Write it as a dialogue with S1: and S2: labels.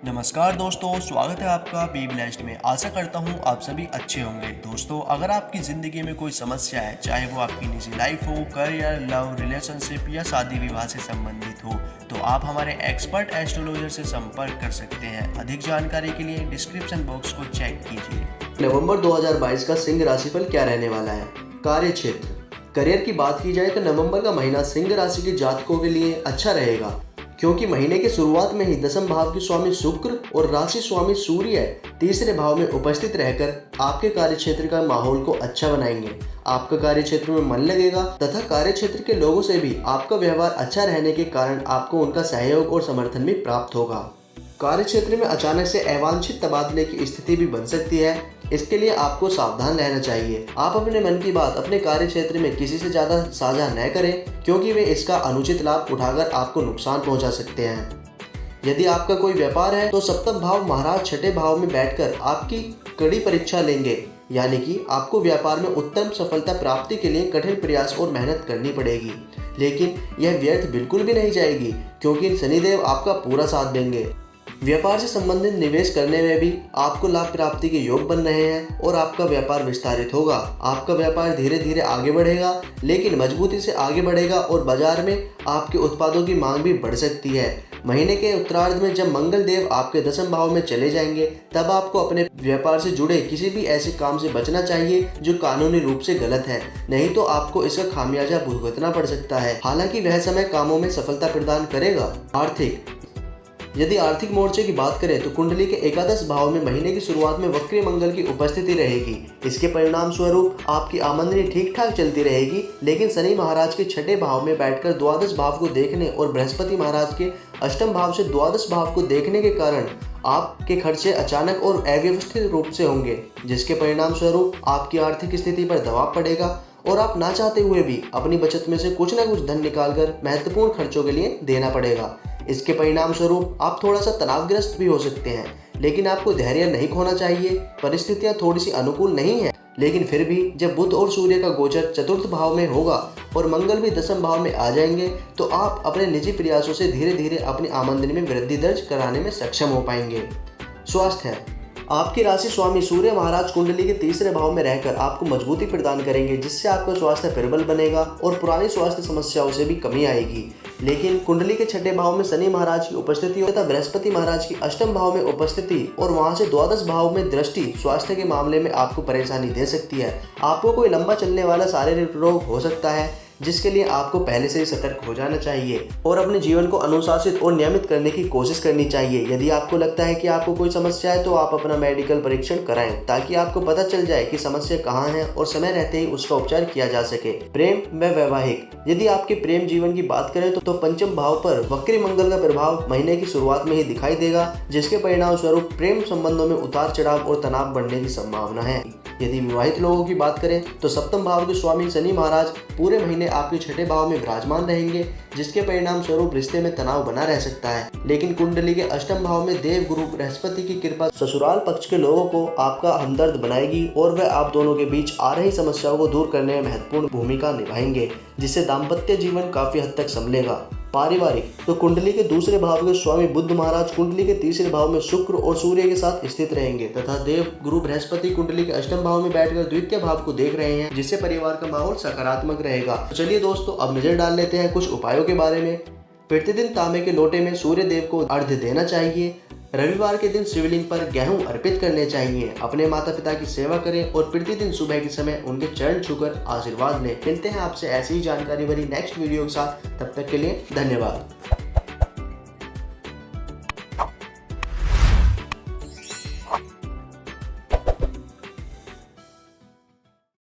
S1: नमस्कार दोस्तों, स्वागत है आपका बी ब्लेस्ड में। आशा करता हूँ आप सभी अच्छे होंगे। दोस्तों, अगर आपकी ज़िंदगी में कोई समस्या है, चाहे वो आपकी निजी लाइफ हो, करियर, लव, रिलेशनशिप या शादी विवाह से संबंधित हो, तो आप हमारे एक्सपर्ट एस्ट्रोलॉजर से संपर्क कर सकते हैं। अधिक जानकारी के लिए डिस्क्रिप्शन बॉक्स को चेक कीजिए।
S2: नवंबर 2022 का सिंह राशिफल क्या रहने वाला है। कार्य क्षेत्र, करियर की बात की जाए तो नवंबर का महीना सिंह राशि के जातकों के लिए अच्छा रहेगा, क्योंकि महीने के शुरुआत में ही दसम भाव के स्वामी शुक्र और राशि स्वामी सूर्य तीसरे भाव में उपस्थित रहकर आपके कार्य क्षेत्र का माहौल को अच्छा बनाएंगे। आपका कार्य क्षेत्र में मन लगेगा तथा कार्य क्षेत्र के लोगों से भी आपका व्यवहार अच्छा रहने के कारण आपको उनका सहयोग और समर्थन भी प्राप्त होगा। कार्य क्षेत्र में अचानक से अवांछित तबादले की स्थिति भी बन सकती है, इसके लिए आपको सावधान रहना चाहिए। आप अपने मन की बात अपने कार्य क्षेत्र में किसी से ज्यादा साझा न करें, क्योंकि वे इसका अनुचित लाभ उठाकर आपको नुकसान पहुंचा सकते हैं। यदि आपका कोई व्यापार है तो सप्तम भाव महाराज छठे भाव में बैठकर आपकी कड़ी परीक्षा लेंगे, यानी कि आपको व्यापार में उत्तम सफलता प्राप्ति के लिए कठिन प्रयास और मेहनत करनी पड़ेगी, लेकिन यह व्यर्थ बिल्कुल भी नहीं जाएगी, क्योंकि शनिदेव आपका पूरा साथ देंगे। व्यापार से संबंधित निवेश करने में भी आपको लाभ प्राप्ति के योग बन रहे हैं और आपका व्यापार विस्तारित होगा। आपका व्यापार धीरे धीरे आगे बढ़ेगा, लेकिन मजबूती से आगे बढ़ेगा और बाजार में आपके उत्पादों की मांग भी बढ़ सकती है। महीने के उत्तरार्ध में जब मंगल देव आपके दसम भाव में चले जाएंगे, तब आपको अपने व्यापार से जुड़े किसी भी ऐसे काम से बचना चाहिए जो कानूनी रूप से गलत है, नहीं तो आपको इसका खामियाजा भुगतना पड़ सकता है। हालांकि वह समय कामों में सफलता प्रदान करेगा। आर्थिक, यदि आर्थिक मोर्चे की बात करें तो कुंडली के एकादश भाव में महीने की शुरुआत में वक्री मंगल की उपस्थिति रहेगी। इसके परिणाम स्वरूप आपकी आमदनी ठीक ठाक चलती रहेगी, लेकिन शनि महाराज के छठे भाव में बैठकर द्वादश भाव को देखने और बृहस्पति महाराज के अष्टम भाव से द्वादश भाव को देखने के कारण आपके खर्चे अचानक और अव्यवस्थित रूप से होंगे, जिसके परिणाम स्वरूप आपकी आर्थिक स्थिति पर दबाव पड़ेगा और आप ना चाहते हुए भी अपनी बचत में से कुछ न कुछ धन निकालकर महत्वपूर्ण खर्चों के लिए देना पड़ेगा। इसके परिणाम स्वरूप आप थोड़ा सा तनावग्रस्त भी हो सकते हैं, लेकिन आपको धैर्य नहीं खोना चाहिए। परिस्थितियां थोड़ी सी अनुकूल नहीं है, लेकिन फिर भी जब बुध और सूर्य का गोचर चतुर्थ भाव में होगा और मंगल भी दसम भाव में आ जाएंगे, तो आप अपने निजी प्रयासों से धीरे धीरे अपनी आमदनी में वृद्धि दर्ज कराने में सक्षम हो पाएंगे। स्वास्थ्य है, आपकी राशि स्वामी सूर्य महाराज कुंडली के तीसरे भाव में रहकर आपको मजबूती प्रदान करेंगे, जिससे आपका स्वास्थ्य प्रबल बनेगा और पुरानी स्वास्थ्य समस्याओं से भी कमी आएगी। लेकिन कुंडली के छठे भाव में शनि महाराज की उपस्थिति तथा बृहस्पति महाराज की अष्टम भाव में उपस्थिति और वहां से द्वादश भाव में दृष्टि स्वास्थ्य के मामले में आपको परेशानी दे सकती है। आपको कोई लंबा चलने वाला शारीरिक रोग हो सकता है, जिसके लिए आपको पहले से ही सतर्क हो जाना चाहिए और अपने जीवन को अनुशासित और नियमित करने की कोशिश करनी चाहिए। यदि आपको लगता है कि आपको कोई समस्या है तो आप अपना मेडिकल परीक्षण कराएं, ताकि आपको पता चल जाए कि समस्या कहाँ है और समय रहते ही उसका उपचार किया जा सके। प्रेम व वैवाहिक, यदि आपके प्रेम जीवन की बात करें तो पंचम भाव पर वक्री मंगल का प्रभाव महीने की शुरुआत में ही दिखाई देगा, जिसके परिणाम स्वरूप प्रेम संबंधों में उतार चढ़ाव और तनाव बढ़ने की संभावना है। यदि विवाहित लोगों की बात करें तो सप्तम भाव के स्वामी शनि महाराज पूरे महीने आपके छठे भाव में विराजमान रहेंगे, जिसके परिणाम स्वरूप रिश्ते में तनाव बना रह सकता है। लेकिन कुंडली के अष्टम भाव में देव गुरु बृहस्पति की कृपा ससुराल पक्ष के लोगों को आपका हमदर्द बनाएगी और वह आप दोनों के बीच आ रही समस्याओं को दूर करने में महत्वपूर्ण भूमिका निभाएंगे, जिससे दाम्पत्य जीवन काफी हद तक संभलेगा। पारिवारिक, तो कुंडली के दूसरे भाव के स्वामी बुध महाराज कुंडली के तीसरे भाव में शुक्र और सूर्य के साथ स्थित रहेंगे तथा देव गुरु बृहस्पति कुंडली के अष्टम भाव में बैठकर द्वितीय भाव को देख रहे हैं, जिससे परिवार का माहौल सकारात्मक रहेगा। तो चलिए दोस्तों, अब नजर डाल लेते हैं कुछ उपायों के बारे में। प्रतिदिन तांबे के लोटे में सूर्य देव को अर्घ्य देना चाहिए। रविवार के दिन शिवलिंग पर गेहूं अर्पित करने चाहिए। अपने माता पिता की सेवा करें और प्रतिदिन सुबह के समय उनके चरण छूकर आशीर्वाद लें। मिलते हैं आपसे ऐसी ही जानकारी भरी नेक्स्ट वीडियो के साथ, तब तक के लिए धन्यवाद।